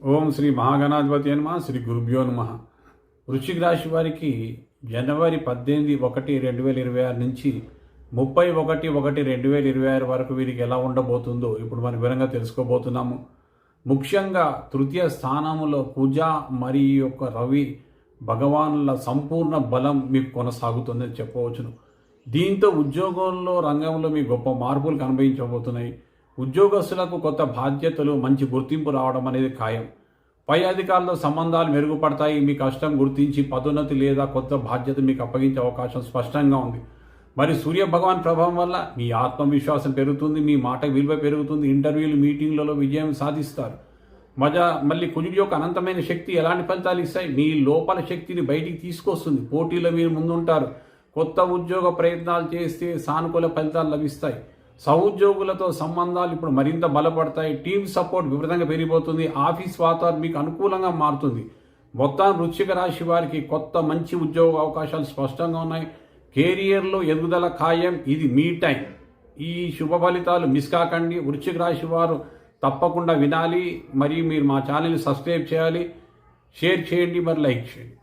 ఓం శ్రీ మహాగణాధిపతి నమః. శ్రీ గురుభ్యో నమః. వృశ్చిక రాశి వారికి జనవరి 18, 1, 2026 నుంచి 31, 1, 2026 వరకు వీరికి ఎలా ఉండబోతుందో ఇప్పుడు మనం వివరంగా తెలుసుకోబోతున్నాము. ముఖ్యంగా తృతీయ స్థానంలో కుజ మరియు యొక్క రవి భగవానుల సంపూర్ణ బలం మీకు కొనసాగుతుందని చెప్పవచ్చును. దీంతో ఉద్యోగంలో రంగంలో మీ గొప్ప మార్పులు కనిపించబోతున్నాయి. ఉద్యోగస్తులకు కొత్త బాధ్యతలు, మంచి గుర్తింపు రావడం అనేది ఖాయం. పై అధికారులతో సంబంధాలు మెరుగుపడతాయి. మీ కష్టం గుర్తించి పదోన్నతి లేదా కొత్త బాధ్యత మీకు అప్పగించే అవకాశం స్పష్టంగా ఉంది. మరి సూర్య భగవాన్ ప్రభావం వల్ల మీ ఆత్మవిశ్వాసం పెరుగుతుంది, మీ మాట విలువ పెరుగుతుంది, ఇంటర్వ్యూలు, మీటింగ్లలో విజయం సాధిస్తారు. మళ్ళీ కుజుడి యొక్క అనంతమైన శక్తి ఎలాంటి ఫలితాలు ఇస్తాయి? మీ లోపల శక్తిని బయటికి తీసుకొస్తుంది. పోటీలో మీరు ముందుంటారు. కొత్త ఉద్యోగ ప్రయత్నాలు చేస్తే సానుకూల ఫలితాలు లభిస్తాయి. సహోద్యోగులతో సంబంధాలు ఇప్పుడు మరింత బలపడతాయి. టీమ్ సపోర్ట్ విపరీతంగా పెరిగిపోతుంది. ఆఫీస్ వాతావరణం మీకు అనుకూలంగా మారుతుంది. మొత్తం వృశ్చిక రాశి వారికి కొత్త మంచి ఉద్యోగ అవకాశాలు స్పష్టంగా ఉన్నాయి. కెరియర్లో ఎదుగుదల ఖాయం. ఇది మీ టైం. ఈ శుభ ఫలితాలు మిస్ కాకండి. వృశ్చిక రాశి వారు తప్పకుండా వినాలి. మరియు మీరు మా ఛానల్ని సబ్స్క్రైబ్ చేయాలి, షేర్ చేయండి, మరి లైక్ చేయండి.